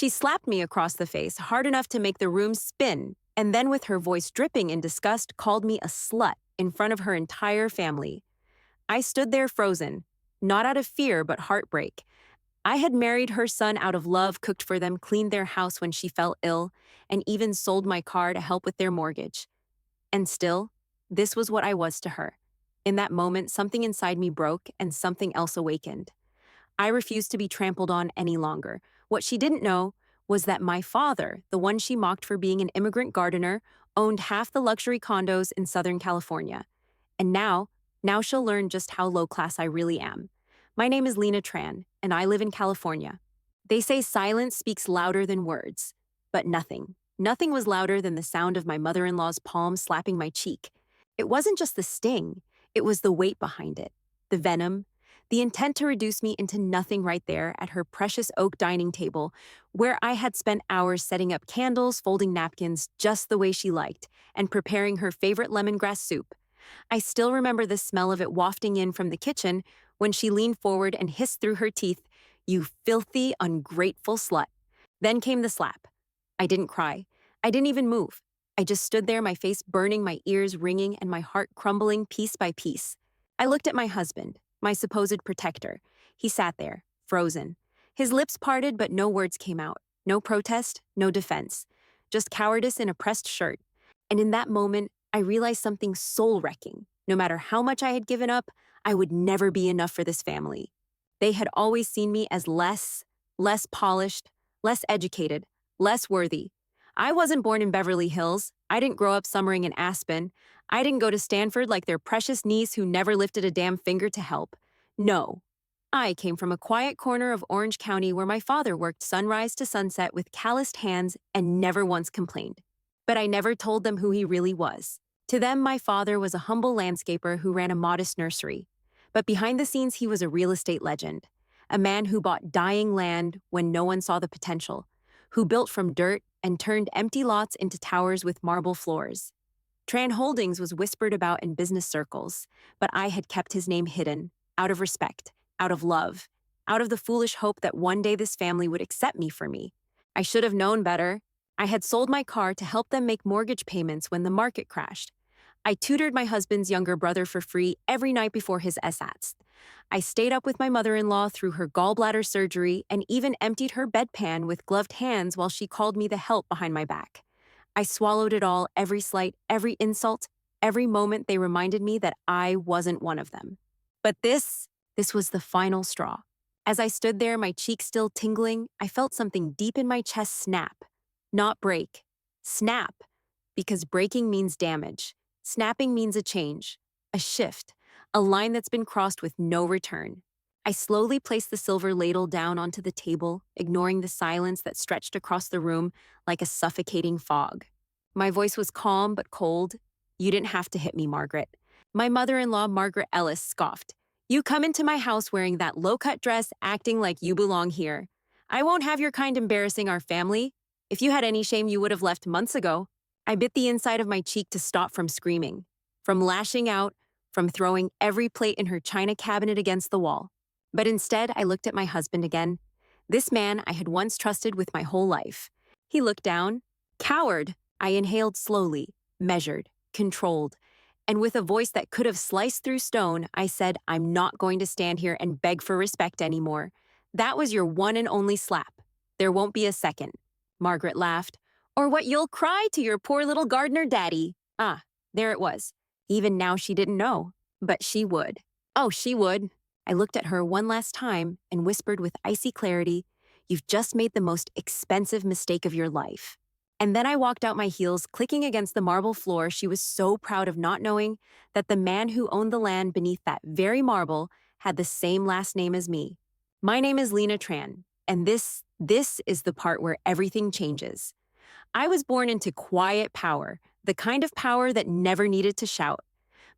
She slapped me across the face hard enough to make the room spin, and then with her voice dripping in disgust called me a slut in front of her entire family. I stood there frozen, not out of fear but heartbreak. I had married her son out of love, cooked for them, cleaned their house when she fell ill, and even sold my car to help with their mortgage. And still, this was what I was to her. In that moment, something inside me broke and something else awakened. I refused to be trampled on any longer. What she didn't know was that my father, the one she mocked for being an immigrant gardener, owned half the luxury condos in Southern California. And now she'll learn just how low class I really am. My name is Lena Tran, and I live in California. They say silence speaks louder than words, but nothing was louder than the sound of my mother-in-law's palm slapping my cheek. It wasn't just the sting, it was the weight behind it, the venom, the intent to reduce me into nothing right there at her precious oak dining table, where I had spent hours setting up candles, folding napkins just the way she liked, and preparing her favorite lemongrass soup. I still remember the smell of it wafting in from the kitchen when she leaned forward and hissed through her teeth, "You filthy, ungrateful slut." Then came the slap. I didn't cry. I didn't even move. I just stood there, my face burning, my ears ringing, and my heart crumbling piece by piece. I looked at my husband, my supposed protector. He sat there, frozen. His lips parted, but no words came out. No protest, no defense. Just cowardice in a pressed shirt. And in that moment, I realized something soul-wrecking. No matter how much I had given up, I would never be enough for this family. They had always seen me as less polished, less educated, less worthy. I wasn't born in Beverly Hills. I didn't grow up summering in Aspen. I didn't go to Stanford like their precious niece who never lifted a damn finger to help. No. I came from a quiet corner of Orange County where my father worked sunrise to sunset with calloused hands and never once complained. But I never told them who he really was. To them, my father was a humble landscaper who ran a modest nursery. But behind the scenes, he was a real estate legend. A man who bought dying land when no one saw the potential, who built from dirt and turned empty lots into towers with marble floors. Tran Holdings was whispered about in business circles, but I had kept his name hidden, out of respect, out of love, out of the foolish hope that one day this family would accept me for me. I should have known better. I had sold my car to help them make mortgage payments when the market crashed. I tutored my husband's younger brother for free every night before his SATs. I stayed up with my mother-in-law through her gallbladder surgery and even emptied her bedpan with gloved hands while she called me the help behind my back. I swallowed it all, every slight, every insult, every moment they reminded me that I wasn't one of them. But this was the final straw. As I stood there, my cheeks still tingling, I felt something deep in my chest snap. Not break. Snap. Because breaking means damage. Snapping means a change, a shift, a line that's been crossed with no return. I slowly placed the silver ladle down onto the table, ignoring the silence that stretched across the room like a suffocating fog. My voice was calm but cold. "You didn't have to hit me, Margaret." My mother-in-law, Margaret Ellis, scoffed. "You come into my house wearing that low-cut dress, acting like you belong here. I won't have your kind embarrassing our family. If you had any shame, you would have left months ago." I bit the inside of my cheek to stop from screaming, from lashing out, from throwing every plate in her china cabinet against the wall. But instead, I looked at my husband again. This man I had once trusted with my whole life. He looked down. Coward! I inhaled slowly, measured, controlled, and with a voice that could have sliced through stone, I said, "I'm not going to stand here and beg for respect anymore. That was your one and only slap. There won't be a second." Margaret laughed. "Or what you'll cry to your poor little gardener daddy." Ah, there it was. Even now she didn't know. But she would. Oh, she would. I looked at her one last time and whispered with icy clarity, "You've just made the most expensive mistake of your life." And then I walked out my heels, clicking against the marble floor. She was so proud of not knowing that the man who owned the land beneath that very marble had the same last name as me. My name is Lena Tran, and this is the part where everything changes. I was born into quiet power, the kind of power that never needed to shout.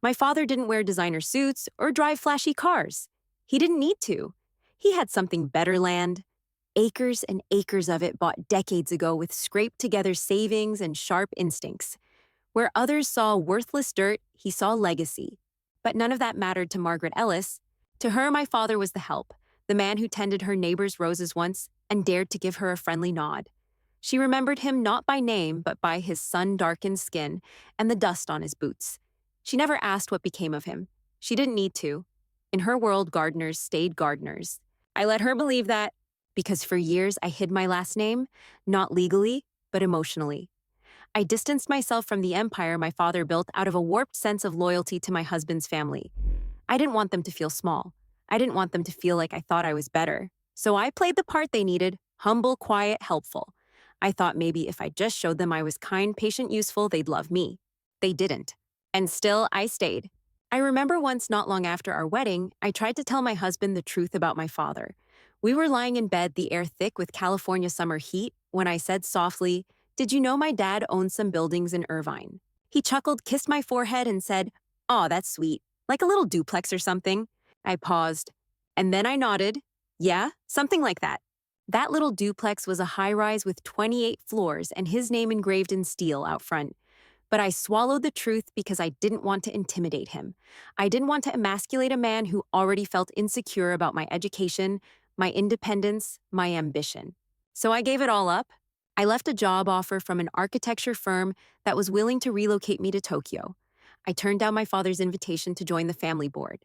My father didn't wear designer suits or drive flashy cars. He didn't need to. He had something better: land. Acres and acres of it bought decades ago with scraped-together savings and sharp instincts. Where others saw worthless dirt, he saw legacy. But none of that mattered to Margaret Ellis. To her, my father was the help, the man who tended her neighbor's roses once, and dared to give her a friendly nod. She remembered him not by name, but by his sun-darkened skin and the dust on his boots. She never asked what became of him. She didn't need to. In her world, gardeners stayed gardeners. I let her believe that because for years I hid my last name, not legally, but emotionally. I distanced myself from the empire my father built out of a warped sense of loyalty to my husband's family. I didn't want them to feel small. I didn't want them to feel like I thought I was better. So I played the part they needed, humble, quiet, helpful. I thought maybe if I just showed them I was kind, patient, useful, they'd love me. They didn't. And still, I stayed. I remember once not long after our wedding, I tried to tell my husband the truth about my father. We were lying in bed, the air thick with California summer heat, when I said softly, "Did you know my dad owns some buildings in Irvine?" He chuckled, kissed my forehead, and said, "Aw, that's sweet. Like a little duplex or something." I paused. And then I nodded. Yeah, something like that. That little duplex was a high-rise with 28 floors and his name engraved in steel out front. But I swallowed the truth because I didn't want to intimidate him. I didn't want to emasculate a man who already felt insecure about my education, my independence, my ambition. So I gave it all up. I left a job offer from an architecture firm that was willing to relocate me to Tokyo. I turned down my father's invitation to join the family board.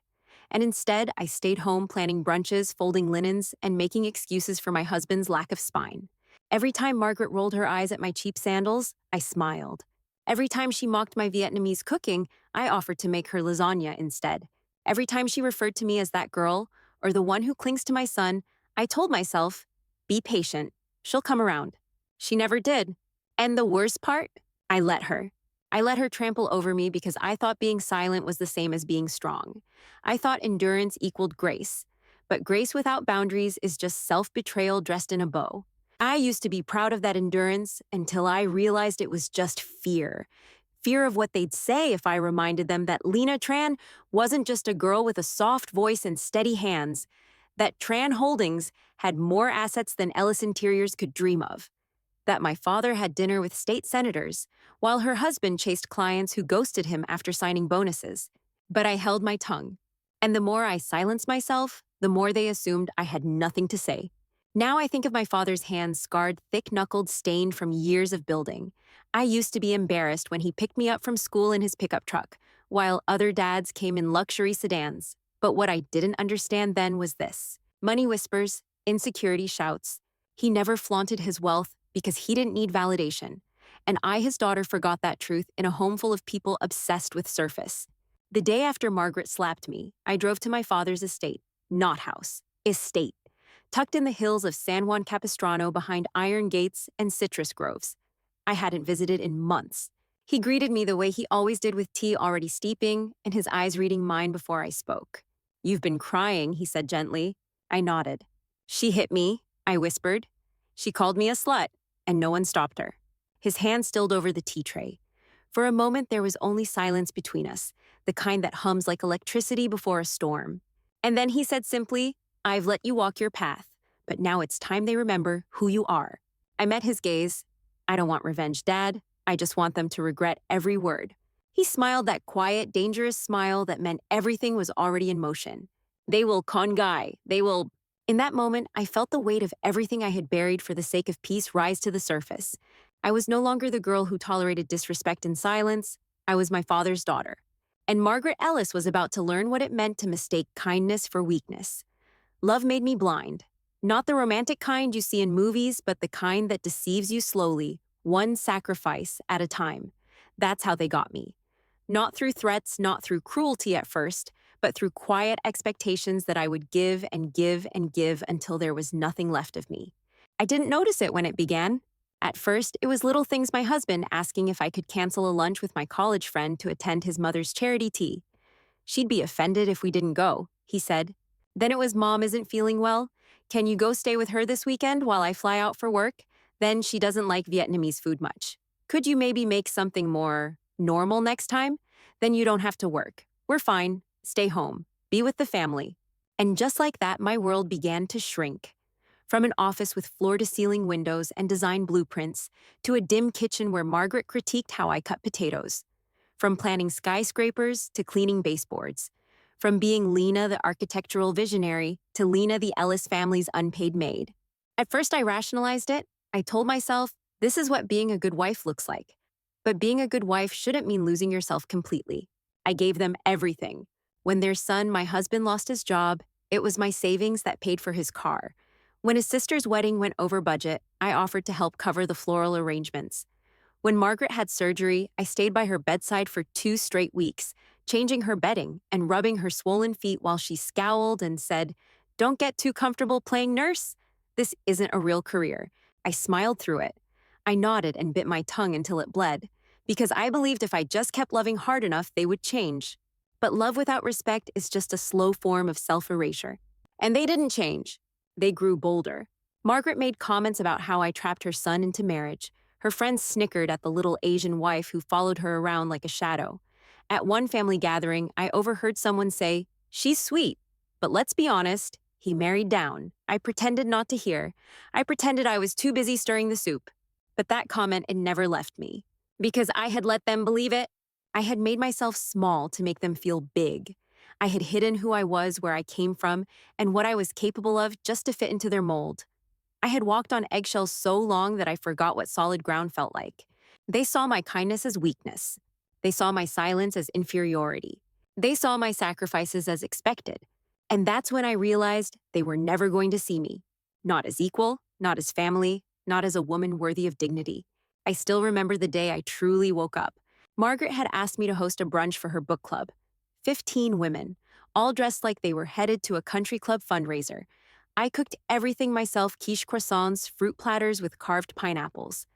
And instead, I stayed home planning brunches, folding linens, and making excuses for my husband's lack of spine. Every time Margaret rolled her eyes at my cheap sandals, I smiled. Every time she mocked my Vietnamese cooking, I offered to make her lasagna instead. Every time she referred to me as that girl, or the one who clings to my son, I told myself, be patient, she'll come around. She never did. And the worst part? I let her. I let her trample over me because I thought being silent was the same as being strong. I thought endurance equaled grace. But grace without boundaries is just self-betrayal dressed in a bow. I used to be proud of that endurance until I realized it was just fear. Fear of what they'd say if I reminded them that Lena Tran wasn't just a girl with a soft voice and steady hands, that Tran Holdings had more assets than Ellis Interiors could dream of, that my father had dinner with state senators, while her husband chased clients who ghosted him after signing bonuses. But I held my tongue. And the more I silenced myself, the more they assumed I had nothing to say. Now I think of my father's hands scarred, thick-knuckled, stained from years of building. I used to be embarrassed when he picked me up from school in his pickup truck, while other dads came in luxury sedans. But what I didn't understand then was this. Money whispers, insecurity shouts. He never flaunted his wealth because he didn't need validation. And I, his daughter, forgot that truth in a home full of people obsessed with surface. The day after Margaret slapped me, I drove to my father's estate, not house, estate, tucked in the hills of San Juan Capistrano behind iron gates and citrus groves. I hadn't visited in months. He greeted me the way he always did, with tea already steeping and his eyes reading mine before I spoke. "You've been crying," he said gently. I nodded. "She hit me," I whispered. "She called me a slut, and no one stopped her." His hand stilled over the tea tray. For a moment, there was only silence between us, the kind that hums like electricity before a storm. And then he said simply, "I've let you walk your path, but now it's time they remember who you are." I met his gaze. "I don't want revenge, Dad. I just want them to regret every word." He smiled, that quiet, dangerous smile that meant everything was already in motion. "They will congai. They will—" In that moment, I felt the weight of everything I had buried for the sake of peace rise to the surface. I was no longer the girl who tolerated disrespect in silence. I was my father's daughter. And Margaret Ellis was about to learn what it meant to mistake kindness for weakness. Love made me blind. Not the romantic kind you see in movies, but the kind that deceives you slowly, one sacrifice at a time. That's how they got me. Not through threats, not through cruelty at first, but through quiet expectations that I would give and give and give until there was nothing left of me. I didn't notice it when it began. At first, it was little things: my husband asking if I could cancel a lunch with my college friend to attend his mother's charity tea. "She'd be offended if we didn't go," he said. Then it was, "Mom isn't feeling well. Can you go stay with her this weekend while I fly out for work? Then she doesn't like Vietnamese food much. Could you maybe make something more normal next time? Then you don't have to work. We're fine. Stay home. Be with the family." And just like that, my world began to shrink. From an office with floor-to-ceiling windows and design blueprints to a dim kitchen where Margaret critiqued how I cut potatoes. From planning skyscrapers to cleaning baseboards. From being Lena, the architectural visionary, to Lena, the Ellis family's unpaid maid. At first, I rationalized it. I told myself, this is what being a good wife looks like. But being a good wife shouldn't mean losing yourself completely. I gave them everything. When their son, my husband, lost his job, it was my savings that paid for his car. When his sister's wedding went over budget, I offered to help cover the floral arrangements. When Margaret had surgery, I stayed by her bedside for 2 straight weeks, changing her bedding and rubbing her swollen feet while she scowled and said, "Don't get too comfortable playing nurse. This isn't a real career." I smiled through it. I nodded and bit my tongue until it bled, because I believed if I just kept loving hard enough, they would change. But love without respect is just a slow form of self-erasure. And they didn't change. They grew bolder. Margaret made comments about how I trapped her son into marriage. Her friends snickered at the little Asian wife who followed her around like a shadow. At one family gathering, I overheard someone say, "She's sweet, but let's be honest, he married down." I pretended not to hear. I pretended I was too busy stirring the soup. But that comment, it never left me. Because I had let them believe it. I had made myself small to make them feel big. I had hidden who I was, where I came from, and what I was capable of just to fit into their mold. I had walked on eggshells so long that I forgot what solid ground felt like. They saw my kindness as weakness. They saw my silence as inferiority. They saw my sacrifices as expected. And that's when I realized they were never going to see me. Not as equal, not as family, not as a woman worthy of dignity. I still remember the day I truly woke up. Margaret had asked me to host a brunch for her book club. 15 women, all dressed like they were headed to a country club fundraiser. I cooked everything myself: quiche croissants, fruit platters with carved pineapples.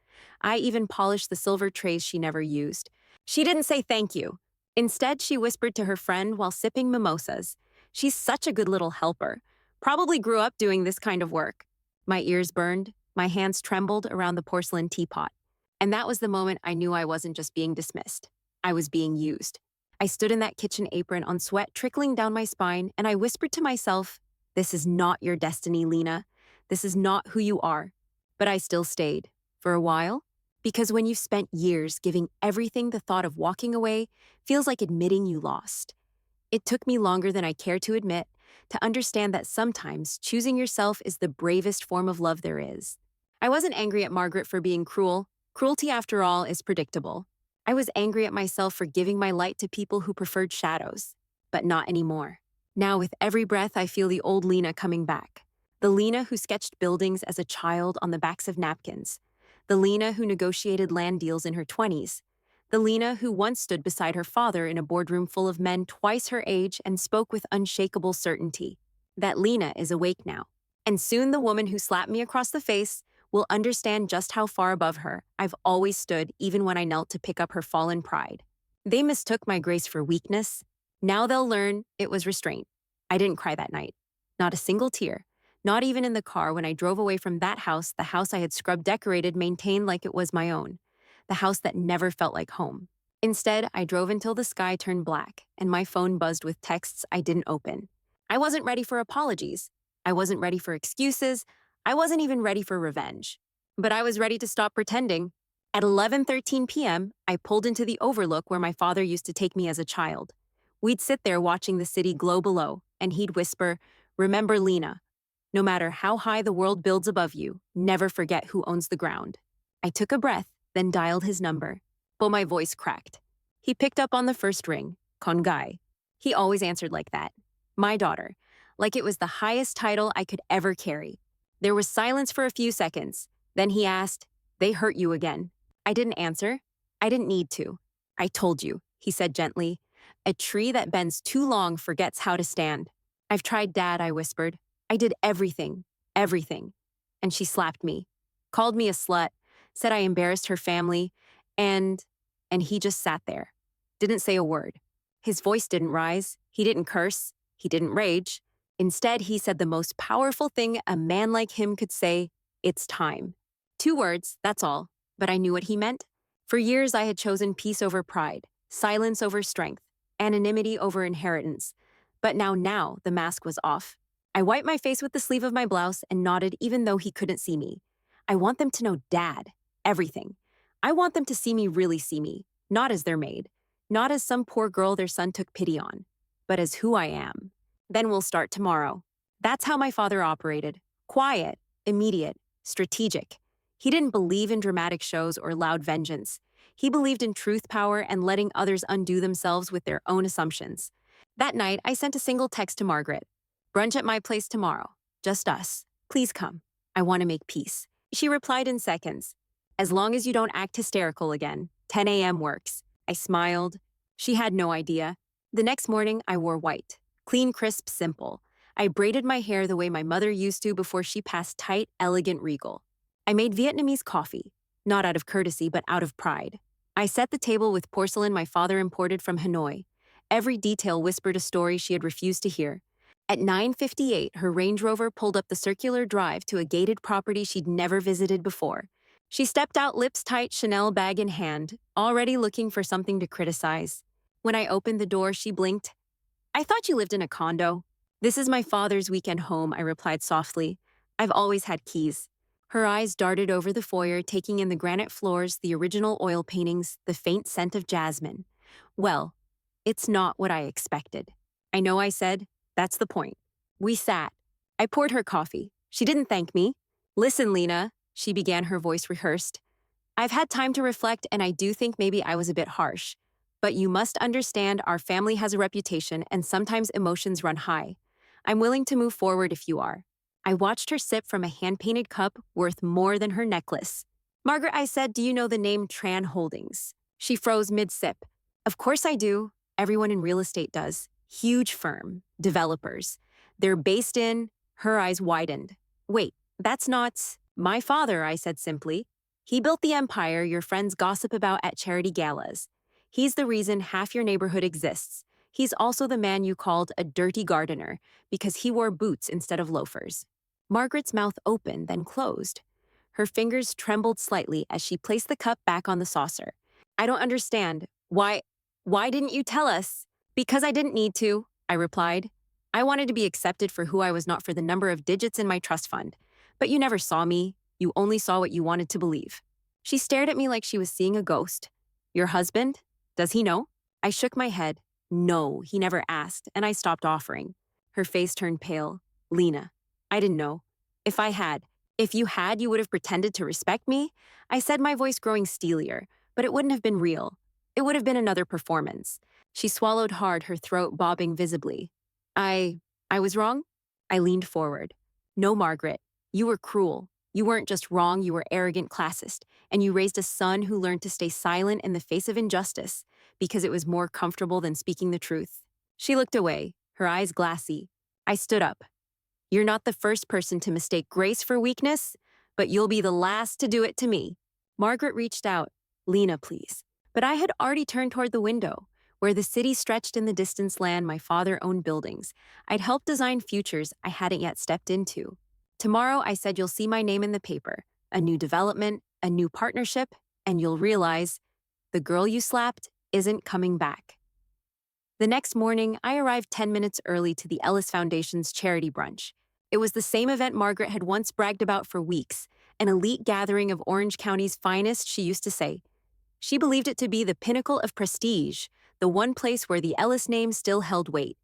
I even polished the silver trays she never used. She didn't say thank you. Instead, she whispered to her friend while sipping mimosas. "She's such a good little helper. Probably grew up doing this kind of work." My ears burned, my hands trembled around the porcelain teapot. And that was the moment I knew I wasn't just being dismissed. I was being used. I stood in that kitchen apron on sweat trickling down my spine, and I whispered to myself, "This is not your destiny, Lena. This is not who you are." But I still stayed. For a while. Because when you've spent years giving everything, the thought of walking away feels like admitting you lost. It took me longer than I care to admit to understand that sometimes choosing yourself is the bravest form of love there is. I wasn't angry at Margaret for being cruel. Cruelty, after all, is predictable. I was angry at myself for giving my light to people who preferred shadows. But not anymore. Now, with every breath, I feel the old Lena coming back. The Lena who sketched buildings as a child on the backs of napkins. The Lena who negotiated land deals in her 20s. The Lena who once stood beside her father in a boardroom full of men twice her age and spoke with unshakable certainty. That Lena is awake now. And soon the woman who slapped me across the face will understand just how far above her I've always stood, even when I knelt to pick up her fallen pride. They mistook my grace for weakness. Now they'll learn it was restraint. I didn't cry that night. Not a single tear. Not even in the car when I drove away from that house, the house I had scrubbed, decorated, maintained like it was my own. The house that never felt like home. Instead, I drove until the sky turned black and my phone buzzed with texts I didn't open. I wasn't ready for apologies. I wasn't ready for excuses. I wasn't even ready for revenge. But I was ready to stop pretending. At 11:13 p.m., I pulled into the overlook where my father used to take me as a child. We'd sit there watching the city glow below, and he'd whisper, "Remember Lena. No matter how high the world builds above you, never forget who owns the ground." I took a breath, then dialed his number. But my voice cracked. He picked up on the first ring, Kongai. He always answered like that. My daughter. Like it was the highest title I could ever carry. There was silence for a few seconds. Then he asked, "They hurt you again." I didn't answer. I didn't need to. "I told you," he said gently. "A tree that bends too long forgets how to stand." "I've tried, Dad," I whispered. "I did everything. Everything." And she slapped me. Called me a slut. Said I embarrassed her family. And he just sat there. Didn't say a word. His voice didn't rise. He didn't curse. He didn't rage. Instead, he said the most powerful thing a man like him could say: "It's time." 2 words, that's all. But I knew what he meant. For years, I had chosen peace over pride, silence over strength, anonymity over inheritance. But now, the mask was off. I wiped my face with the sleeve of my blouse and nodded even though he couldn't see me. I want them to know Dad. Everything. I want them to see me, really see me. Not as their maid. Not as some poor girl their son took pity on. But as who I am. Then we'll start tomorrow. That's how my father operated. Quiet. immediate, strategic. He didn't believe in dramatic shows or loud vengeance. He believed in truth power and letting others undo themselves with their own assumptions. That night, I sent a single text to Margaret. Brunch at my place tomorrow. Just us. Please come. I want to make peace. She replied in seconds. As long as you don't act hysterical again, 10 a.m. works. I smiled. She had no idea. The next morning, I wore white. Clean, crisp, simple. I braided my hair the way my mother used to before she passed tight, elegant, regal. I made Vietnamese coffee, not out of courtesy, but out of pride. I set the table with porcelain my father imported from Hanoi. Every detail whispered a story she had refused to hear. At 9:58, her Range Rover pulled up the circular drive to a gated property she'd never visited before. She stepped out, lips tight, Chanel bag in hand, already looking for something to criticize. When I opened the door, she blinked. I thought you lived in a condo. This is my father's weekend home, I replied softly. I've always had keys. Her eyes darted over the foyer, taking in the granite floors, the original oil paintings, the faint scent of jasmine. Well, it's not what I expected. I know, I said. That's the point. We sat. I poured her coffee. She didn't thank me. Listen, Lena, she began, her voice rehearsed. I've had time to reflect, and I do think maybe I was a bit harsh. But you must understand our family has a reputation, and sometimes emotions run high. I'm willing to move forward if you are. I watched her sip from a hand-painted cup worth more than her necklace. Margaret, I said, do you know the name Tran Holdings? She froze mid-sip. Of course I do. Everyone in real estate does. Huge firm. Developers. They're based in... Her eyes widened. Wait, that's not... My father, I said simply. He built the empire your friends gossip about at charity galas. He's the reason half your neighborhood exists. He's also the man you called a dirty gardener because he wore boots instead of loafers. Margaret's mouth opened, then closed. Her fingers trembled slightly as she placed the cup back on the saucer. I don't understand. Why didn't you tell us? Because I didn't need to, I replied. I wanted to be accepted for who I was, not for the number of digits in my trust fund. But you never saw me. You only saw what you wanted to believe. She stared at me like she was seeing a ghost. Your husband? Does he know? I shook my head. No, he never asked, and I stopped offering. Her face turned pale. Lena, I didn't know. If you had, you would have pretended to respect me? I said, my voice growing steelier, but it wouldn't have been real. It would have been another performance. She swallowed hard, her throat bobbing visibly. I was wrong? I leaned forward. No, Margaret, you were cruel. You weren't just wrong, you were arrogant, classist, and you raised a son who learned to stay silent in the face of injustice because it was more comfortable than speaking the truth. She looked away, her eyes glassy. I stood up. You're not the first person to mistake grace for weakness, but you'll be the last to do it to me. Margaret reached out. Lena, please. But I had already turned toward the window, where the city stretched in the distance land my father owned buildings. I'd helped design futures I hadn't yet stepped into. Tomorrow, I said, you'll see my name in the paper, a new development, a new partnership, and you'll realize the girl you slapped isn't coming back. The next morning, I arrived 10 minutes early to the Ellis Foundation's charity brunch. It was the same event Margaret had once bragged about for weeks, an elite gathering of Orange County's finest, she used to say. She believed it to be the pinnacle of prestige, the one place where the Ellis name still held weight.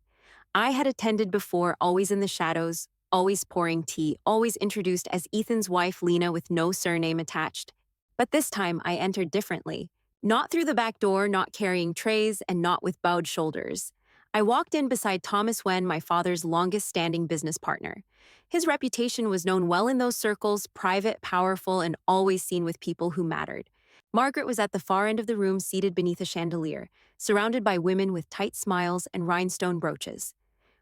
I had attended before, always in the shadows, always pouring tea, always introduced as Ethan's wife Lena with no surname attached. But this time I entered differently. Not through the back door, not carrying trays, and not with bowed shoulders. I walked in beside Thomas Wen, my father's longest-standing business partner. His reputation was known well in those circles, private, powerful, and always seen with people who mattered. Margaret was at the far end of the room, seated beneath a chandelier, surrounded by women with tight smiles and rhinestone brooches.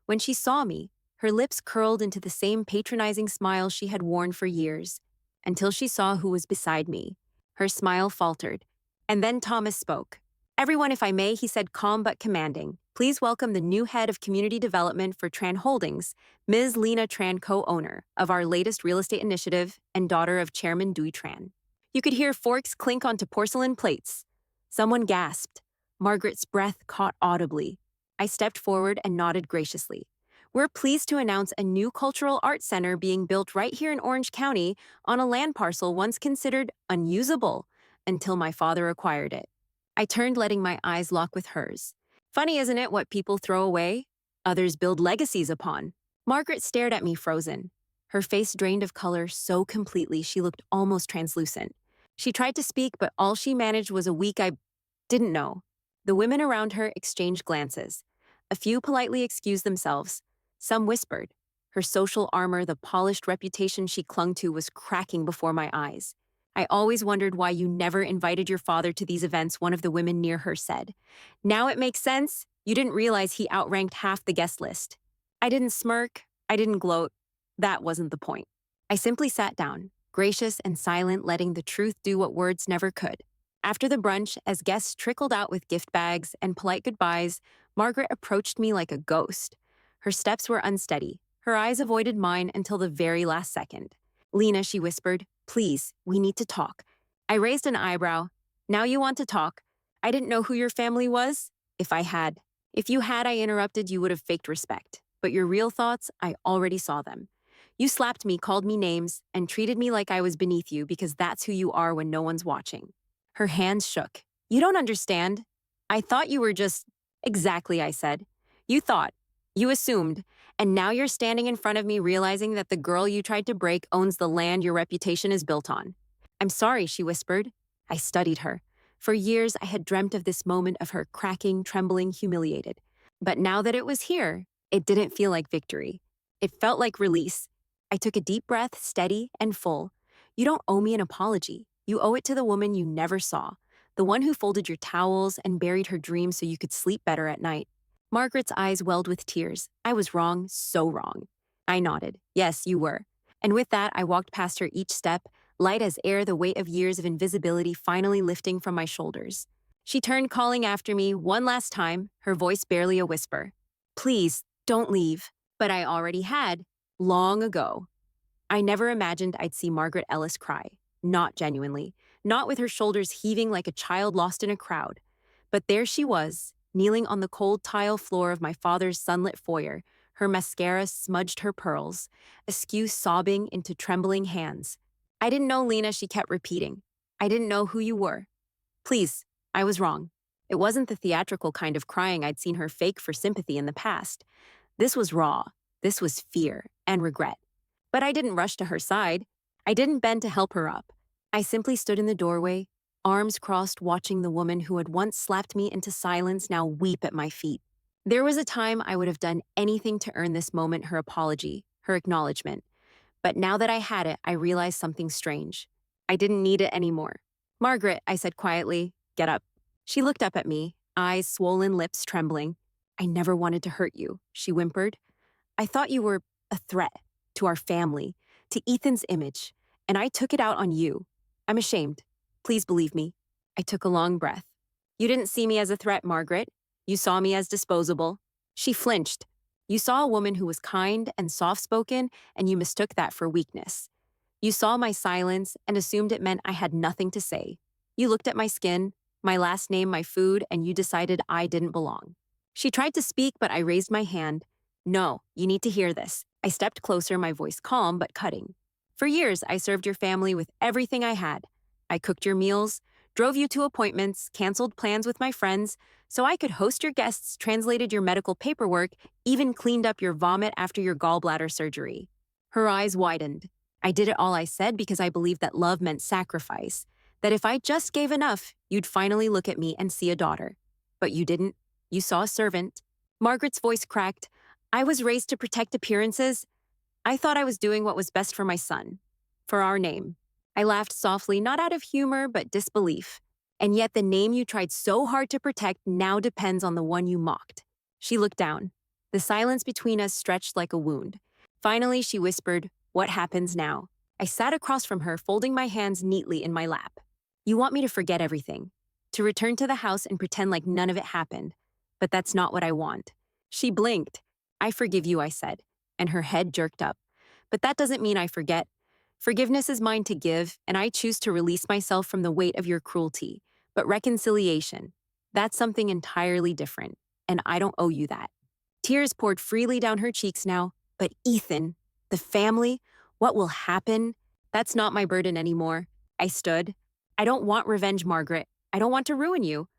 When she saw me, her lips curled into the same patronizing smile she had worn for years, until she saw who was beside me. Her smile faltered. And then Thomas spoke. Everyone, if I may, he said, calm but commanding. Please welcome the new head of community development for Tran Holdings, Ms. Lena Tran, co-owner of our latest real estate initiative and daughter of Chairman Dewey Tran. You could hear forks clink onto porcelain plates. Someone gasped. Margaret's breath caught audibly. I stepped forward and nodded graciously. We're pleased to announce a new cultural arts center being built right here in Orange County on a land parcel once considered unusable until my father acquired it. I turned, letting my eyes lock with hers. Funny, isn't it, what people throw away, others build legacies upon? Margaret stared at me, frozen. Her face drained of color so completely she looked almost translucent. She tried to speak, but all she managed was a weak "I didn't know." The women around her exchanged glances. A few politely excused themselves. Some whispered. Her social armor, the polished reputation she clung to, was cracking before my eyes. "I always wondered why you never invited your father to these events," one of the women near her said. "Now it makes sense. You didn't realize he outranked half the guest list." I didn't smirk. I didn't gloat. That wasn't the point. I simply sat down, gracious and silent, letting the truth do what words never could. After the brunch, as guests trickled out with gift bags and polite goodbyes, Margaret approached me like a ghost. Her steps were unsteady. Her eyes avoided mine until the very last second. "Lena," she whispered, "please, we need to talk." I raised an eyebrow. "Now you want to talk? I didn't know who your family was. If I had. If you had," I interrupted, "you would have faked respect. But your real thoughts, I already saw them. You slapped me, called me names, and treated me like I was beneath you because that's who you are when no one's watching." Her hands shook. "You don't understand. I thought you were just—" "Exactly," I said. "You thought. You assumed. And now you're standing in front of me realizing that the girl you tried to break owns the land your reputation is built on." "I'm sorry," she whispered. I studied her. For years, I had dreamt of this moment of her cracking, trembling, humiliated. But now that it was here, it didn't feel like victory. It felt like release. I took a deep breath, steady and full. "You don't owe me an apology. You owe it to the woman you never saw, the one who folded your towels and buried her dreams so you could sleep better at night." Margaret's eyes welled with tears. I was wrong, so wrong. I nodded. "Yes, you were." And with that, I walked past her each step, light as air, the weight of years of invisibility finally lifting from my shoulders. She turned, calling after me one last time, her voice barely a whisper. "Please, don't leave." But I already had, long ago. I never imagined I'd see Margaret Ellis cry. Not genuinely. Not with her shoulders heaving like a child lost in a crowd. But there she was, kneeling on the cold tile floor of my father's sunlit foyer, her mascara smudged her pearls, askew sobbing into trembling hands. "I didn't know, Lena," she kept repeating. "I didn't know who you were. Please, I was wrong." It wasn't the theatrical kind of crying I'd seen her fake for sympathy in the past. This was raw. This was fear and regret. But I didn't rush to her side. I didn't bend to help her up. I simply stood in the doorway, arms crossed, watching the woman who had once slapped me into silence now weep at my feet. There was a time I would have done anything to earn this moment, her apology, her acknowledgement. But now that I had it, I realized something strange. I didn't need it anymore. "Margaret," I said quietly, "get up." She looked up at me, eyes swollen, lips trembling. "I never wanted to hurt you," she whimpered. "I thought you were a threat to our family, to Ethan's image, and I took it out on you. I'm ashamed. Please believe me." I took a long breath. "You didn't see me as a threat, Margaret. You saw me as disposable." She flinched. "You saw a woman who was kind and soft-spoken, and you mistook that for weakness. You saw my silence and assumed it meant I had nothing to say. You looked at my skin, my last name, my food, and you decided I didn't belong." She tried to speak, but I raised my hand. "No, you need to hear this." I stepped closer, my voice calm but cutting. "For years, I served your family with everything I had. I cooked your meals, drove you to appointments, canceled plans with my friends, so I could host your guests, translated your medical paperwork, even cleaned up your vomit after your gallbladder surgery." Her eyes widened. "I did it all," I said, "because I believed that love meant sacrifice, that if I just gave enough, you'd finally look at me and see a daughter. But you didn't. You saw a servant." Margaret's voice cracked. "I was raised to protect appearances. I thought I was doing what was best for my son, for our name." I laughed softly, not out of humor, but disbelief. "And yet the name you tried so hard to protect now depends on the one you mocked." She looked down. The silence between us stretched like a wound. Finally, she whispered, "What happens now?" I sat across from her, folding my hands neatly in my lap. "You want me to forget everything, to return to the house and pretend like none of it happened. But that's not what I want." She blinked. "I forgive you," I said, and her head jerked up. "But that doesn't mean I forget. Forgiveness is mine to give, and I choose to release myself from the weight of your cruelty. But reconciliation, that's something entirely different, and I don't owe you that." Tears poured freely down her cheeks now. "But Ethan, the family, what will happen? That's not my burden anymore." I stood. "I don't want revenge, Margaret. I don't want to ruin you.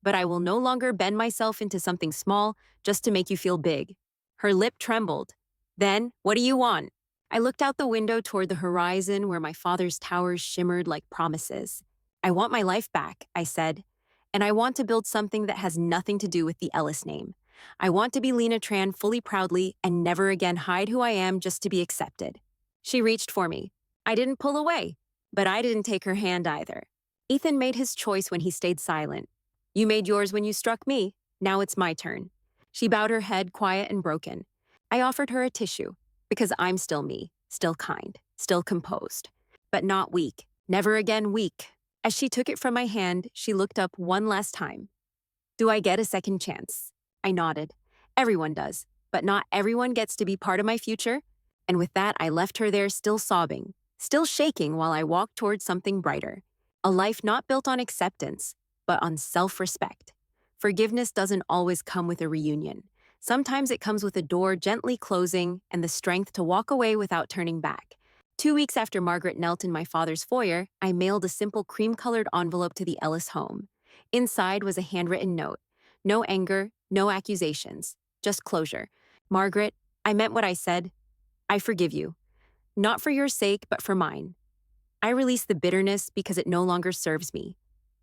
But I will no longer bend myself into something small just to make you feel big." Her lip trembled. "Then, what do you want?" I looked out the window toward the horizon where my father's towers shimmered like promises. I want my life back, I said, and I want to build something that has nothing to do with the Ellis name. I want to be Lena Tran fully proudly and never again hide who I am just to be accepted. She reached for me. I didn't pull away, but I didn't take her hand either. Ethan made his choice when he stayed silent. You made yours when you struck me. Now it's my turn. She bowed her head, quiet and broken. I offered her a tissue, because I'm still me, still kind, still composed, but not weak, never again weak. As she took it from my hand, she looked up one last time. Do I get a second chance? I nodded. Everyone does, but not everyone gets to be part of my future. And with that, I left her there still sobbing, still shaking while I walked towards something brighter. A life not built on acceptance, but on self-respect. Forgiveness doesn't always come with a reunion. Sometimes it comes with a door gently closing and the strength to walk away without turning back. 2 weeks after Margaret knelt in my father's foyer, I mailed a simple cream-colored envelope to the Ellis home. Inside was a handwritten note. No anger, no accusations, just closure. Margaret, I meant what I said. I forgive you. Not for your sake, but for mine. I release the bitterness because it no longer serves me.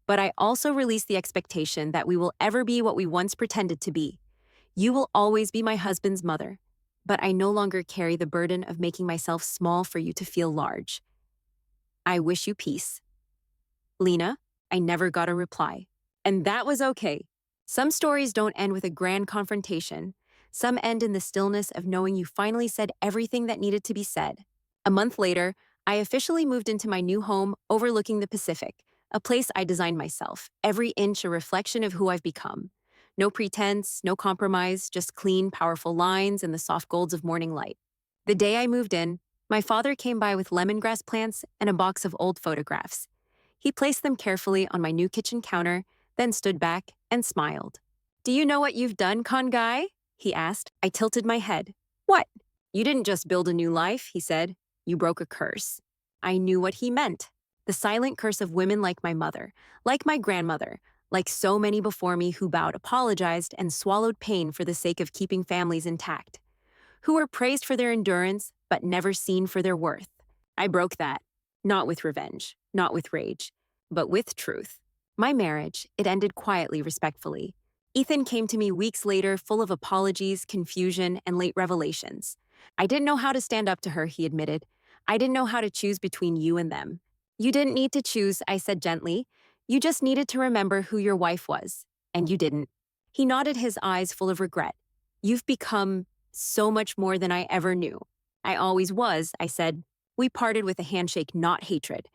But I also release the expectation that we will ever be what we once pretended to be. You will always be my husband's mother, but I no longer carry the burden of making myself small for you to feel large. I wish you peace. Lena, I never got a reply. And that was okay. Some stories don't end with a grand confrontation. Some end in the stillness of knowing you finally said everything that needed to be said. A month later, I officially moved into my new home overlooking the Pacific, a place I designed myself, every inch a reflection of who I've become. No pretense, no compromise, just clean, powerful lines and the soft golds of morning light. The day I moved in, my father came by with lemongrass plants and a box of old photographs. He placed them carefully on my new kitchen counter, then stood back and smiled. Do you know what you've done, con guy? He asked. I tilted my head. What? You didn't just build a new life, he said. You broke a curse. I knew what he meant. The silent curse of women like my mother, like my grandmother, like so many before me who bowed, apologized, and swallowed pain for the sake of keeping families intact, who were praised for their endurance, but never seen for their worth. I broke that, not with revenge, not with rage, but with truth. My marriage, it ended quietly, respectfully. Ethan came to me weeks later, full of apologies, confusion, and late revelations. I didn't know how to stand up to her, he admitted. I didn't know how to choose between you and them. You didn't need to choose, I said gently. You just needed to remember who your wife was, and you didn't. He nodded, his eyes full of regret. You've become so much more than I ever knew. I always was, I said. We parted with a handshake, not hatred.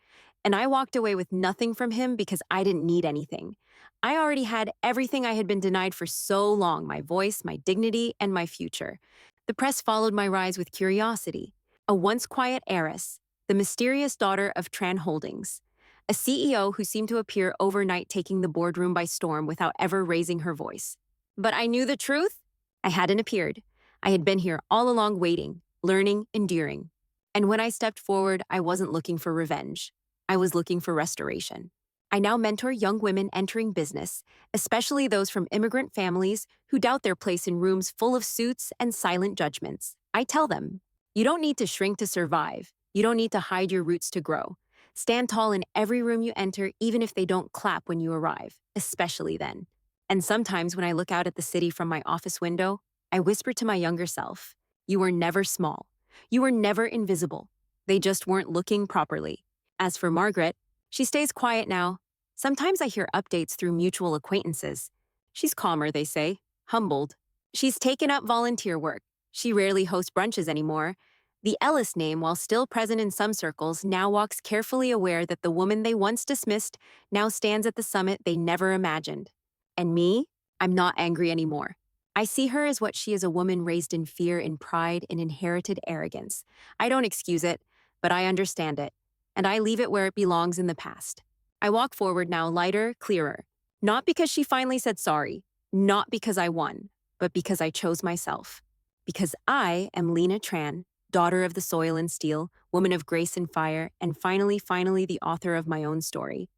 And I walked away with nothing from him because I didn't need anything. I already had everything I had been denied for so long, my voice, my dignity, and my future. The press followed my rise with curiosity. A once quiet heiress, the mysterious daughter of Tran Holdings. A CEO who seemed to appear overnight, taking the boardroom by storm without ever raising her voice. But I knew the truth. I hadn't appeared. I had been here all along, waiting, learning, enduring. And when I stepped forward, I wasn't looking for revenge. I was looking for restoration. I now mentor young women entering business, especially those from immigrant families who doubt their place in rooms full of suits and silent judgments. I tell them, you don't need to shrink to survive. You don't need to hide your roots to grow. Stand tall in every room you enter, even if they don't clap when you arrive, especially then. And sometimes when I look out at the city from my office window, I whisper to my younger self, you were never small. You were never invisible. They just weren't looking properly. As for Margaret, she stays quiet now. Sometimes I hear updates through mutual acquaintances. She's calmer, they say, humbled. She's taken up volunteer work. She rarely hosts brunches anymore. The Ellis name, while still present in some circles, now walks carefully, aware that the woman they once dismissed now stands at the summit they never imagined. And me? I'm not angry anymore. I see her as what she is, a woman raised in fear, in pride, in inherited arrogance. I don't excuse it, but I understand it, and I leave it where it belongs, in the past. I walk forward now, lighter, clearer. Not because she finally said sorry, not because I won, but because I chose myself. Because I am Lena Tran, daughter of the soil and steel, woman of grace and fire, and finally, the author of my own story.